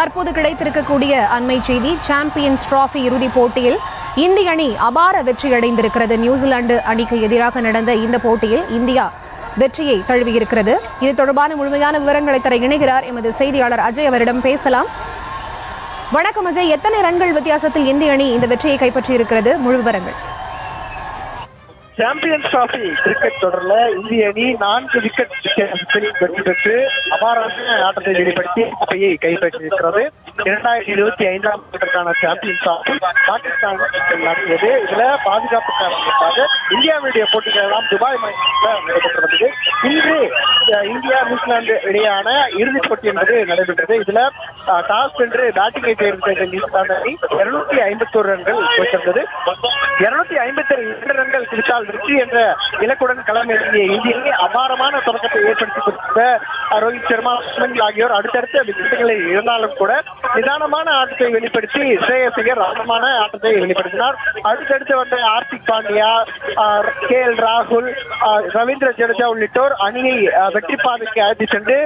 தற்போது கிடைத்திருக்கக்கூடிய அண்மை செய்தி, சாம்பியன்ஸ் டிராபி இறுதிப் போட்டியில் இந்திய அணி அபார வெற்றியடைந்திருக்கிறது. நியூசிலாந்து அணிக்கு எதிராக நடந்த இந்த போட்டியில் இந்தியா வெற்றியை தழுவியிருக்கிறது. இது தொடர்பான முழுமையான விவரங்களை தர இணைகிறார் எமது செய்தியாளர் அஜய். அவரிடம் பேசலாம். வணக்கம் அஜய், எத்தனை ரன்கள் வித்தியாசத்தில் இந்திய அணி இந்த வெற்றியை கைப்பற்றியிருக்கிறது? முழு விவரங்கள். சாம்பியன்ஸ் டிராபி கிரிக்கெட் தொடர்ல இந்திய அணி 4 விக்கெட் வித்தியாசத்தில் வெற்றி பெற்று அபாரமான ஆட்டத்தை வெளிப்படுத்தி கோப்பையை கைப்பற்றியிருக்கிறது. 2025ஆம் ஆண்டுக்கான சாம்பியன்ஸ் டிராபி பாகிஸ்தான் நடத்தியது. இதுல பாதுகாப்பு காரணமாக இந்தியாவுடைய போட்டிகள் எல்லாம் துபாய் மைதானத்தில் நடைபெற்றது. இன்று இந்தியா நியூசிலாந்து இடையான இறுதிப் போட்டி என்பது நடைபெற்றது. இதுல டாஸ் வென்று பேட்டிங்கை தேர்ந்தெடுத்த நியூசிலாந்து அணி 251 ரன்கள் குவித்திருந்தது. 252 ரன்கள் குவித்தால் வெற்றி என்ற இலக்குடன் களமிறங்கிய இந்திய அணி அபாரமான தொடக்கத்தை ஏற்படுத்தி கொடுத்த ரோஹித் சர்மா ஆகியோர் அடுத்தடுத்த விக்கெட்டுகளை இழந்தாலும் கூட நிதானமான ஆட்டத்தை வெளிப்படுத்தி ஸ்ரேயஸ் ஐயர் அபாரமான ஆட்டத்தை வெளிப்படுத்தினார். அடுத்தடுத்து வந்த ஹார்திக் பாண்டியா, KL ராகுல், ரவீந்திர ஜடேஜா உள்ளிட்டோர் அணியை வெற்றி பாதைக்கு அழைத்து சென்று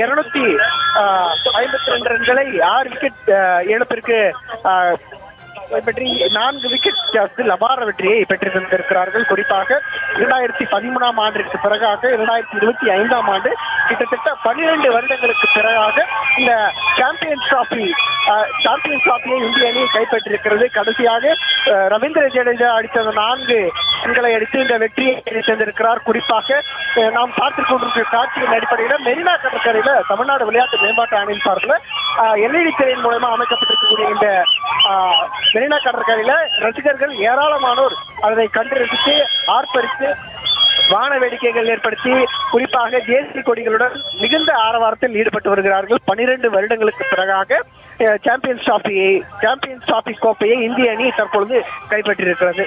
252 ரன்களை 6 விக்கெட் இழப்பிற்கு பற்றி 4 விக்கெட் வித்தியாசத்தில் அபார வெற்றியை பெற்றிருந்திருக்கிறார்கள். குறிப்பாக 2013ஆம் ஆண்டிற்கு பிறகாக 2025ஆம் ஆண்டு கிட்டத்தட்ட 12 வருடங்களுக்கு பிறகாக இந்த சாம்பியன்ஸ் டிராபியை இந்திய அணி கைப்பற்றிருக்கிறது. கடைசியாக ரவீந்திர ஜடேஜா அடித்த 4 ரன்களை அடித்து இந்த வெற்றியை தந்திருக்கிறார். குறிப்பாக நாம் பார்த்துக் கொண்டிருக்கிற காட்சியின் அடிப்படையில் மெரினா கடற்கரையில தமிழ்நாடு விளையாட்டு மேம்பாட்டு ஆணையம் சார்பில் LED திரையின் மூலமா அமைக்கப்பட்டிருக்கக்கூடிய இந்த மெரினா கடற்கரையில ரசிகர்கள் ஏராளமானோர் அதனை கண்டு ரசித்து ஆர்ப்பரித்து வான வேடிக்கைகள் ஏற்படுத்தி குறிப்பாக தேசிய கொடிகளுடன் மிகுந்த ஆரவாரத்தில் ஈடுபட்டு வருகிறார்கள். 12 வருடங்களுக்கு பிறகாக சாம்பியன்ஸ் டிராபி கோப்பையை இந்திய அணி தற்பொழுது கைப்பற்றியிருக்கிறது.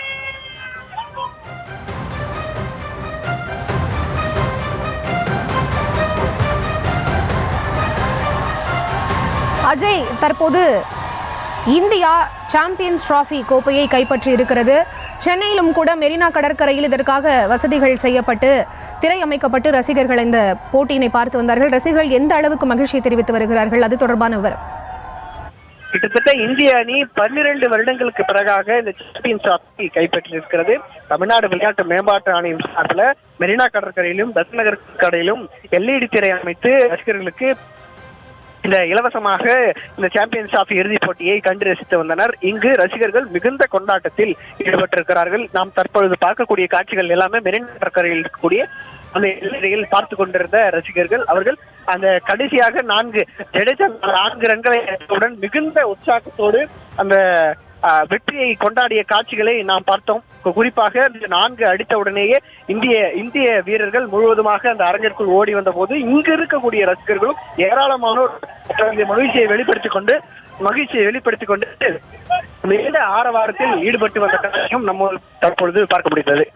அஜய், தற்போது இந்தியா சாம்பியன்ஸ் டிராபி கோப்பையை கைப்பற்றி இருக்கிறது. சென்னையிலும் கூட மெரினா கடற்கரையில் இதற்காக வசதிகள் செய்யப்பட்டு திரை அமைக்கப்பட்டு ரசிகர்கள் இந்த போட்டியினை பார்த்து வந்தார்கள். ரசிகர்கள் எந்த அளவுக்கு மகிழ்ச்சியை தெரிவித்து வருகிறார்கள்? அது தொடர்பான விவரம். கிட்டத்தட்ட இந்திய அணி 12 வருடங்களுக்கு பிறகாக இந்த சாம்பியன்ஸ் டிராபி கைப்பற்றியிருக்கிறது. தமிழ்நாடு விளையாட்டு மேம்பாட்டு ஆணையம் சார்பில் மெரினா கடற்கரையிலும் தத்நகர் கடையிலும் LED திரை அமைத்து ரசிகர்களுக்கு இந்த இலவசமாக இந்த சாம்பியன்ஸ் டிராபி இறுதிப் போட்டியை கண்டு ரசித்து வந்தனர். இங்கு ரசிகர்கள் மிகுந்த கொண்டாட்டத்தில் ஈடுபட்டிருக்கிறார்கள். நாம் தற்பொழுது பார்க்கக்கூடிய காட்சிகள் எல்லாமே மெரினா கடற்கரையில் இருக்கக்கூடிய அந்த எல்லையில் பார்த்து கொண்டிருந்த ரசிகர்கள் அவர்கள் அந்த கடைசியாக 4 ஜடேஜா 4 ரன்களை அடித்தவுடன் மிகுந்த உற்சாகத்தோடு அந்த வெற்றியை கொண்டாடிய காட்சிகளை நாம் பார்த்தோம். குறிப்பாக 4 அடித்த உடனேயே இந்திய வீரர்கள் முழுவதுமாக அந்த அரங்கிற்குள் ஓடி வந்த போது இங்கு இருக்கக்கூடிய ரசிகர்களும் ஏராளமானோர் மகிழ்ச்சியை வெளிப்படுத்திக் கொண்டு மிகுந்த ஆரவாரத்தில் ஈடுபட்டு வந்த காட்சியும் நம்ம தற்பொழுது பார்க்க முடிந்தது.